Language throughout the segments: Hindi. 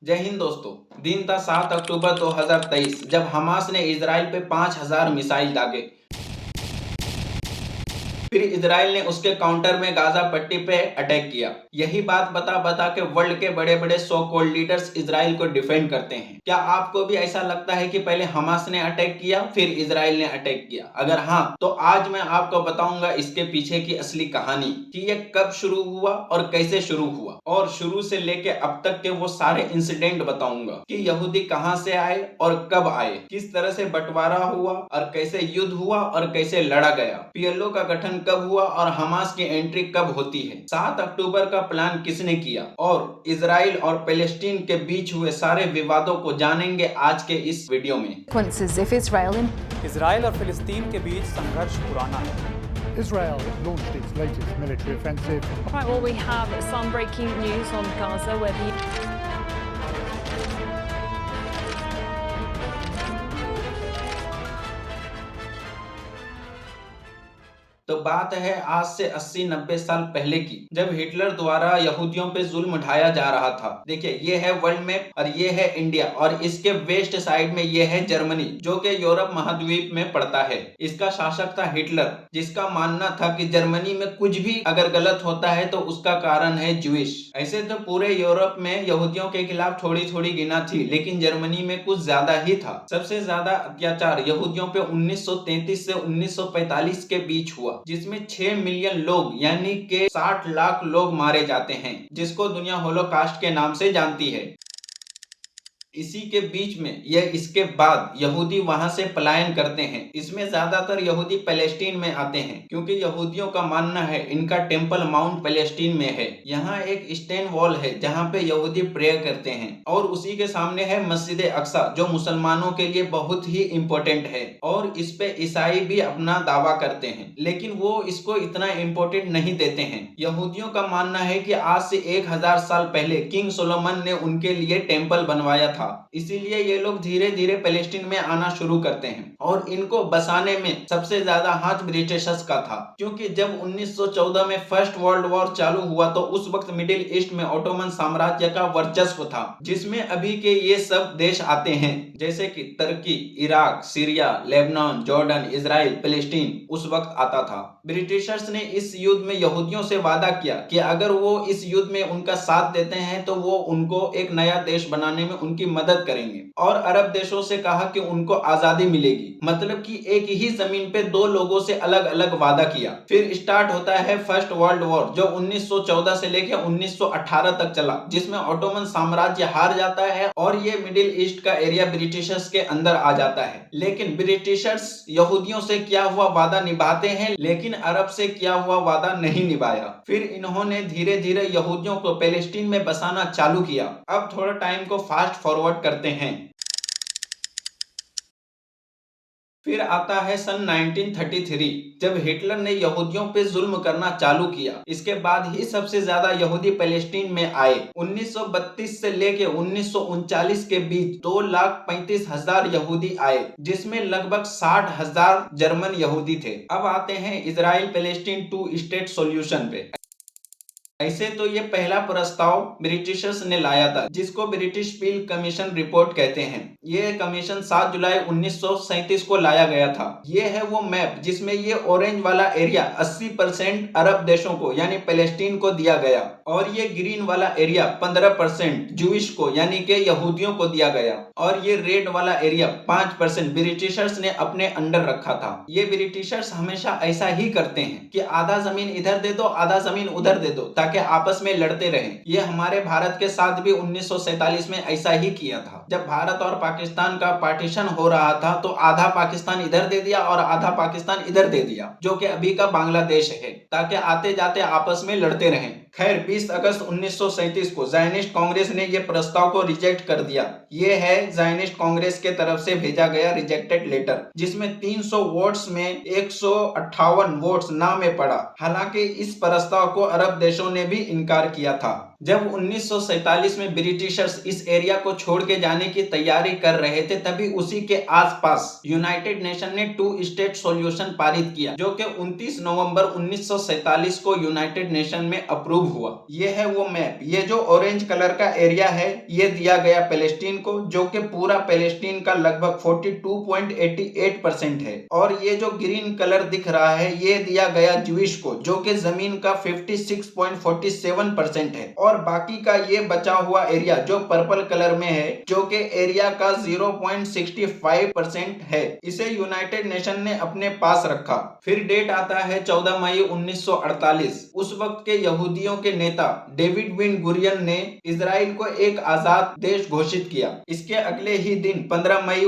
जय हिंद दोस्तों। दिन था 7 अक्टूबर 2023 जब हमास ने इजराइल पे 5000 मिसाइल दागे। फिर इजराइल ने उसके काउंटर में गाजा पट्टी पे अटैक किया। यही बात बता बता के वर्ल्ड के बड़े बड़े सो कॉल्ड लीडर्स इजराइल को डिफेंड करते हैं। क्या आपको भी ऐसा लगता है कि पहले हमास ने अटैक किया फिर इजराइल ने अटैक किया? अगर हाँ, तो आज मैं आपको बताऊंगा इसके पीछे की असली कहानी कि ये कब शुरू हुआ और कैसे शुरू हुआ, और शुरू से लेके अब तक के वो सारे इंसिडेंट बताऊंगा कि यहूदी कहां से आए और कब आए, किस तरह से बंटवारा हुआ और कैसे युद्ध हुआ और कैसे लड़ा गया, पीएलओ का गठन कब हुआ और हमास की एंट्री कब होती है, 7 अक्टूबर का प्लान किसने किया, और इजराइल और पैलेस्टीन के बीच हुए सारे विवादों को जानेंगे आज के इस वीडियो में। इजराइल और फिलिस्तीन के बीच संघर्ष पुराना है। Israel launched its latest military offensive. Right, well, we have some breaking news on Gaza where the तो बात है आज से 80-90 साल पहले की, जब हिटलर द्वारा यहूदियों पे जुल्म ढाया जा रहा था। देखिए, ये है वर्ल्ड मैप और ये है इंडिया, और इसके वेस्ट साइड में ये है जर्मनी, जो कि यूरोप महाद्वीप में पड़ता है। इसका शासक था हिटलर, जिसका मानना था कि जर्मनी में कुछ भी अगर गलत होता है तो उसका कारण है ज्यूइश। ऐसे तो पूरे यूरोप में यहूदियों के खिलाफ थोड़ी थोड़ी गिना थी, लेकिन जर्मनी में कुछ ज्यादा ही था। सबसे ज्यादा अत्याचार यहूदियों पे 1933 से 1945 के बीच हुआ, जिसमें 6 मिलियन लोग यानी के 60 लाख लोग मारे जाते हैं, जिसको दुनिया होलोकास्ट के नाम से जानती है। इसी के बीच में इसके बाद यहूदी वहां से पलायन करते हैं। इसमें ज्यादातर यहूदी पैलेस्टीन में आते हैं, क्योंकि यहूदियों का मानना है इनका टेम्पल माउंट पैलेस्टीन में है। यहाँ एक स्टेन वॉल है जहाँ पे यहूदी प्रेयर करते हैं, और उसी के सामने है मस्जिद अक्सा, जो मुसलमानों के लिए बहुत ही इम्पोर्टेंट है, और इस पे ईसाई भी अपना दावा करते हैं, लेकिन वो इसको इतना इम्पोर्टेंट नहीं देते हैं। यहूदियों का मानना है कि आज से 1000 साल पहले किंग सोलोमन ने उनके लिए टेम्पल बनवाया था, इसीलिए ये लोग धीरे धीरे पैलेस्टीन में आना शुरू करते हैं, और इनको बसाने में सबसे ज्यादा हाथ ब्रिटिशर्स का था, क्योंकि जब 1914 में फर्स्ट वर्ल्ड वॉर चालू हुआ तो उस वक्त मिडिल ईस्ट में ओटोमन साम्राज्य का वर्चस्व था, जिसमें अभी के ये सब देश आते हैं, जैसे कि Turkey, Iraq, Syria, Lebanon, Jordan, Israel, Palestine उस वक्त आता था। ब्रिटिशर्स ने इस युद्ध में यहूदियों से वादा किया कि अगर वो इस युद्ध में उनका साथ देते हैं तो वो उनको एक नया देश बनाने में उनकी मदद करेंगे, और अरब देशों से कहा कि उनको आजादी मिलेगी। मतलब कि एक ही जमीन पे दो लोगों से अलग अलग वादा किया। फिर स्टार्ट होता है फर्स्ट वर्ल्ड वॉर, जो 1914 से लेकर 1918 तक चला, जिसमें ओटोमन साम्राज्य हार जाता है और ये मिडिल ईस्ट का एरिया ब्रिटिशर्स के अंदर आ जाता है। लेकिन ब्रिटिशर्स यहूदियों से किया हुआ वादा निभाते हैं, लेकिन अरब से किया हुआ वादा नहीं निभाया। फिर इन्होंने धीरे धीरे यहूदियों को पैलेस्टीन में बसाना चालू किया। अब थोड़ा टाइम को फास्ट फॉरवर्ड करते हैं। फिर आता है सन 1933, जब हिटलर ने यहूदियों पे जुल्म करना चालू किया। इसके बाद ही सबसे ज्यादा यहूदी पैलेस्टीन में आए। 1932 से लेके 1939 के बीच 2,35,000 यहूदी आए, जिसमें लगभग 60,000 जर्मन यहूदी थे। अब आते हैं इजराइल पैलेस्टीन 2 स्टेट सॉल्यूशन पे। ऐसे तो ये पहला प्रस्ताव ब्रिटिशर्स ने लाया था, जिसको ब्रिटिश पील कमीशन रिपोर्ट कहते हैं। ये कमीशन 7 जुलाई 1937 को लाया गया था। ये है वो मैप जिसमें ये ऑरेंज वाला एरिया 80% अरब देशों को यानी पैलेस्टीन को दिया गया, और ये ग्रीन वाला एरिया 15% ज्यूइश को यानी के यहूदियों को दिया गया, और ये रेड वाला एरिया 5% ब्रिटिशर्स ने अपने अंडर रखा था। ये ब्रिटिशर्स हमेशा ऐसा ही करते हैं कि आधा जमीन इधर दे दो, आधा जमीन उधर दे दो, ताकि आपस में लड़ते रहें। ये हमारे भारत के साथ भी 1947 में ऐसा ही किया था। जब भारत और पाकिस्तान का पार्टीशन हो रहा था तो आधा पाकिस्तान इधर दे दिया और आधा पाकिस्तान इधर दे दिया, जो कि अभी का बांग्लादेश है, ताकि आते जाते आपस में लड़ते रहें। खैर, 20 अगस्त 1937 को ज़ायनिस्ट कांग्रेस ने यह प्रस्ताव को रिजेक्ट कर दिया। ये है ज़ायनिस्ट कांग्रेस के तरफ से भेजा गया रिजेक्टेड लेटर, जिसमें 300 वोट्स में 158 वोट्स ना में पड़ा। हालांकि इस प्रस्ताव को अरब देशों ने भी इनकार किया था। जब 1947 में ब्रिटिशर्स इस एरिया को छोड़ के जाने की तैयारी कर रहे थे, तभी उसी के आसपास यूनाइटेड नेशन ने 2 स्टेट सॉल्यूशन पारित किया, जो कि 29 नवंबर 1947 को यूनाइटेड नेशन में अप्रूव हुआ। ये है वो मैप। ये जो ऑरेंज कलर का एरिया है, ये दिया गया पैलेस्टीन को, जो कि पूरा पैलेस्टीन का लगभग 42.88% है। और ये जो ग्रीन कलर दिख रहा है, ये दिया गया ज्यूइश को, जो कि जमीन का 56.47% है। और बाकी का ये बचा हुआ एरिया जो पर्पल कलर में है, जो कि एरिया का 0.65% है, इसे यूनाइटेड नेशन ने अपने पास रखा। फिर डेट आता है 14 मई 1948। उस वक्त के यहूदियों के नेता डेविड बिन गुरियन ने इजराइल को एक आजाद देश घोषित किया। इसके अगले ही दिन 15 मई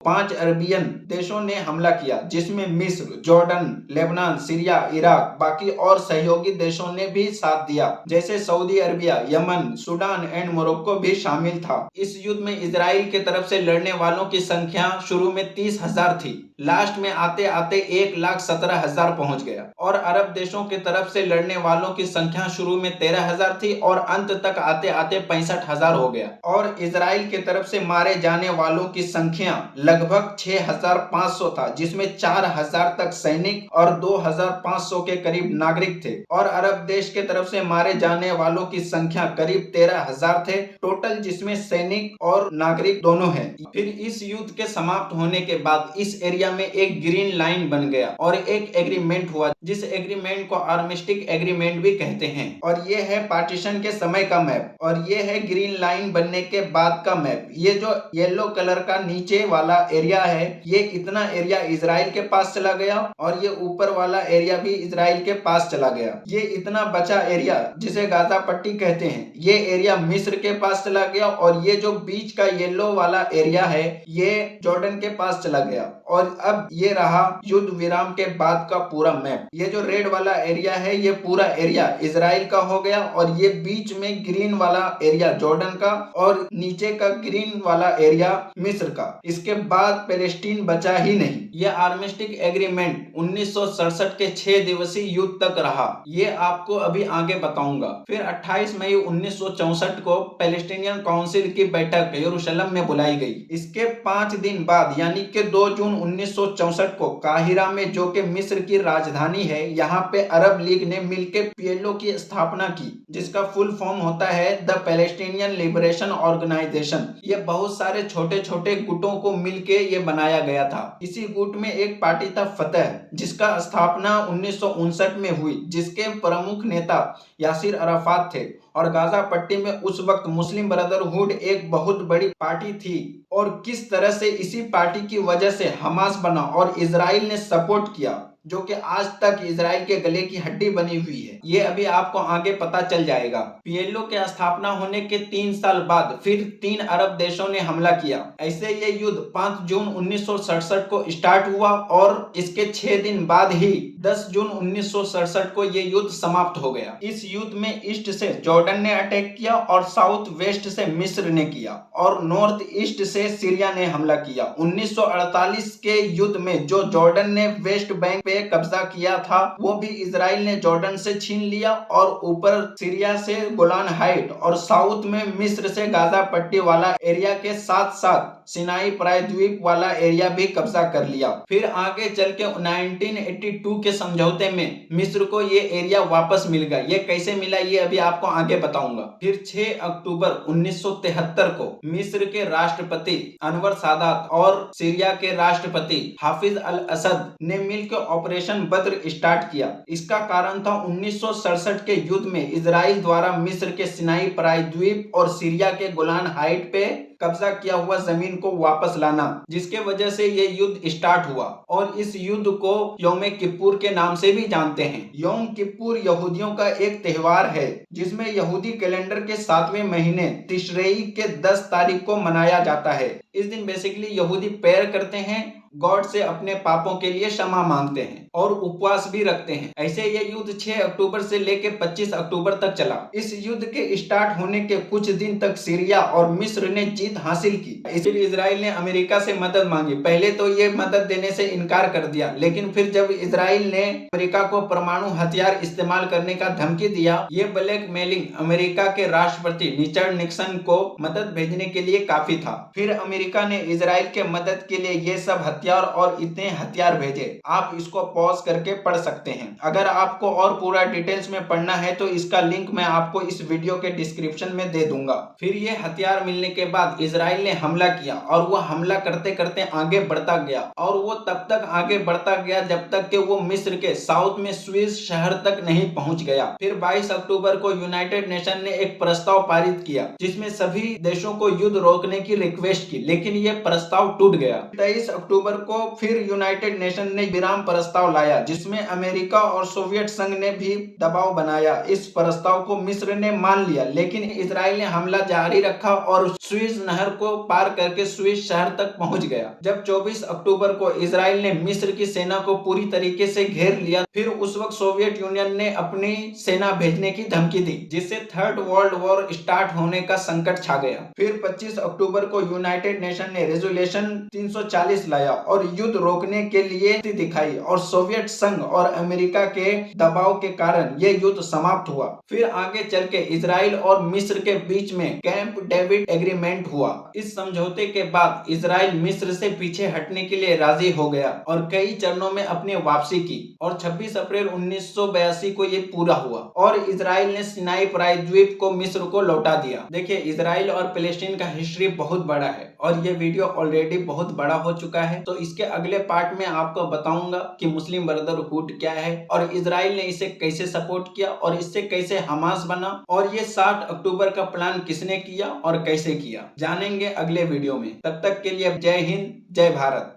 5 अरबियन देशों ने हमला किया, जिसमें मिस्र, जॉर्डन, लेबनान, सीरिया, इराक, बाकी और सहयोगी देशों ने भी साथ दिया, जैसे Saudi Arabia, Yemen, Sudan and Morocco भी शामिल था। इस युद्ध में इजराइल के तरफ से लड़ने वालों की संख्या शुरू में 30,000 थी, लास्ट में आते आते 1,17,000 पहुंच गया। और अरब देशों की तरफ से लड़ने वालों की संख्या शुरू में 13,000 थी और अंत तक आते आते 65,000 हो गया। और इजराइल की तरफ से मारे जाने वालों की संख्या लगभग 6,500 था, जिसमें 4,000 तक सैनिक और 2,500 के करीब नागरिक थे। और अरब देश के तरफ से मारे जाने वालों की संख्या करीब 13,000 थे टोटल, जिसमें सैनिक और नागरिक दोनों हैं। फिर इस युद्ध के समाप्त होने के बाद इस एरिया में एक ग्रीन लाइन बन गया और एक एग्रीमेंट हुआ, जिस एग्रीमेंट को आर्मिस्टिक एग्रीमेंट भी कहते हैं। और ये है पार्टीशन के समय का मैप, और ये है ग्रीन लाइन बनने के बाद का मैप। ये जो येलो कलर का नीचे वाला एरिया है, ये इतना एरिया इजराइल के पास चला गया, और ये ऊपर वाला एरिया भी इजराइल के पास चला गया। ये इतना बचा एरिया, जिसे गाजा पट्टी कहते हैं, ये एरिया मिस्र के पास चला गया। और ये जो बीच का येलो वाला एरिया है, ये जॉर्डन के पास चला गया। और अब ये रहा युद्ध विराम के बाद का पूरा मैप। ये जो रेड वाला एरिया है, ये पूरा एरिया इजराइल का हो गया, और ये बीच में ग्रीन वाला एरिया जॉर्डन का, और नीचे का ग्रीन वाला एरिया मिस्र का। इसके बाद पैलेस्टीन बचा ही नहीं। यह आर्मिस्टिक एग्रीमेंट 1967 के 6 दिवसीय युद्ध तक रहा। ये आपको अभी आगे बताऊंगा। फिर 28 मई 1964 को पैलेस्टीनियन काउंसिल की बैठक यरूशलेम में बुलाई गई। इसके 5 दिन बाद यानी कि 2 जून 1964 को काहिरा में, जो कि मिस्र की राजधानी है, यहाँ पे अरब लीग ने मिलकर पीएलओ की स्थापना की, जिसका फुल फॉर्म होता है द पैलेस्टीनियन लिबरेशन ऑर्गेनाइजेशन। ये बहुत सारे छोटे छोटे गुटों को मिलके ये बनाया गया था। इसी गुट में एक पार्टी था फतह, जिसका स्थापना 1959 में हुई, जिसके प्रमुख नेता यासिर अराफात थे। और गाजा पट्टी में उस वक्त मुस्लिम ब्रदरहुड एक बहुत बड़ी पार्टी थी। और किस तरह से इसी पार्टी की वजह से हमास बना और इजराइल ने सपोर्ट किया, जो कि आज तक इजराइल के गले की हड्डी बनी हुई है। ये अभी आपको आगे पता चल जाएगा। पीएलओ के स्थापना होने के 3 साल बाद फिर 3 अरब देशों ने हमला किया। ऐसे ये युद्ध 5 जून 1967 को स्टार्ट हुआ, और इसके 6 दिन बाद ही 10 जून 1967 को ये युद्ध समाप्त हो गया। इस युद्ध में ईस्ट से जॉर्डन ने अटैक किया, और साउथ वेस्ट से मिस्र ने किया, और नॉर्थ ईस्ट से सीरिया ने हमला किया। 1948 के युद्ध में जो जॉर्डन ने वेस्ट बैंक पे कब्जा किया था, वो भी इजराइल ने जॉर्डन से छीन लिया, और ऊपर सीरिया से गोलान हाइट, और साउथ में मिस्र से गाजा पट्टी वाला एरिया के साथ साथ सिनाई प्रायद्वीप वाला एरिया भी कब्जा कर लिया। फिर आगे चल के 1982 के समझौते में मिस्र को ये एरिया वापस मिल गया। ये कैसे मिला, ये अभी आपको आगे बताऊंगा। फिर 6 अक्टूबर 1973 को मिस्र के राष्ट्रपति अनवर सादात और सीरिया के राष्ट्रपति हाफिज अल असद ने मिलकर ऑपरेशन बद्र स्टार्ट किया। इसका कारण था 1967 के युद्ध में इजराइल द्वारा मिस्र के सिनाई प्रायद्वीप और सीरिया के गोलान हाइट पे कब्जा किया हुआ जमीन को वापस लाना, जिसके वजह से ये युद्ध स्टार्ट हुआ। और इस युद्ध को यौम किप्पुर के नाम से भी जानते हैं। यौम किप्पुर यहूदियों का एक त्योहार है, जिसमें यहूदी कैलेंडर के 7वें महीने तिशरेई के 10 तारीख को मनाया जाता है। इस दिन बेसिकली यहूदी प्रेयर करते हैं, गॉड से अपने पापों के लिए क्षमा मांगते हैं। और उपवास भी रखते हैं। ऐसे ये युद्ध 6 अक्टूबर से लेकर 25 अक्टूबर तक चला। इस युद्ध के स्टार्ट होने के कुछ दिन तक सीरिया और मिस्र ने जीत हासिल की। फिर इजराइल ने अमेरिका से मदद मांगी। पहले तो ये मदद देने से इनकार कर दिया, लेकिन फिर जब इजराइल ने अमेरिका को परमाणु हथियार इस्तेमाल करने का धमकी दिया, ये ब्लैकमेलिंग अमेरिका के राष्ट्रपति रिचर्ड निक्सन को मदद भेजने के लिए काफी था। फिर अमेरिका ने इजराइल के मदद के लिए ये सब हथियार और इतने हथियार भेजे। आप इसको पॉज करके पढ़ सकते हैं। अगर आपको और पूरा डिटेल्स में पढ़ना है तो इसका लिंक मैं आपको इस वीडियो के डिस्क्रिप्शन में दे दूंगा। फिर ये हथियार मिलने के बाद इजराइल ने हमला किया और वो हमला करते करते आगे बढ़ता गया और वो तब तक आगे बढ़ता गया जब तक कि वो मिस्र के साउथ में स्विस शहर तक नहीं पहुंच गया। फिर 22 अक्टूबर को यूनाइटेड नेशन ने एक प्रस्ताव पारित किया जिसमें सभी देशों को युद्ध रोकने की रिक्वेस्ट की, लेकिन ये प्रस्ताव टूट गया। 23 अक्टूबर को फिर यूनाइटेड नेशन ने विराम प्रस्ताव लाया जिसमें अमेरिका और सोवियत संघ ने भी दबाव बनाया। इस प्रस्ताव को मिस्र ने मान लिया, लेकिन इजराइल ने हमला जारी रखा और स्विस नहर को पार करके स्विस शहर तक पहुंच गया। जब 24 अक्टूबर को इजराइल ने मिस्र की सेना को पूरी तरीके से घेर लिया, फिर उस वक्त सोवियत यूनियन ने अपनी सेना भेजने की धमकी दी, जिससे थर्ड वर्ल्ड वॉर स्टार्ट होने का संकट छा गया। फिर 25 अक्टूबर को यूनाइटेड नेशन ने रेजोल्यूशन 340 लाया और युद्ध रोकने के लिए दिखाई और सोवियत संघ और अमेरिका के दबाव के कारण यह युद्ध समाप्त हुआ। फिर आगे चल के इजराइल और मिस्र के बीच में कैंप डेविड एग्रीमेंट हुआ। इस समझौते के बाद इजराइल मिस्र से पीछे हटने के लिए राजी हो गया और कई चरणों में अपनी वापसी की और 26 अप्रैल 1982 को ये पूरा हुआ और इजराइल ने सिनाई प्रायद्वीप को मिस्र को लौटा दिया। देखिए, इजराइल और पैलेस्टीन का हिस्ट्री बहुत बड़ा है और ये वीडियो ऑलरेडी बहुत बड़ा हो चुका है, तो इसके अगले पार्ट में आपको बताऊंगा कि मुस्लिम ब्रदरहुड क्या है और इजराइल ने इसे कैसे सपोर्ट किया और इससे कैसे हमास बना और ये 7 अक्टूबर का प्लान किसने किया और कैसे किया, जानेंगे अगले वीडियो में। तब तक के लिए जय हिंद, जय भारत।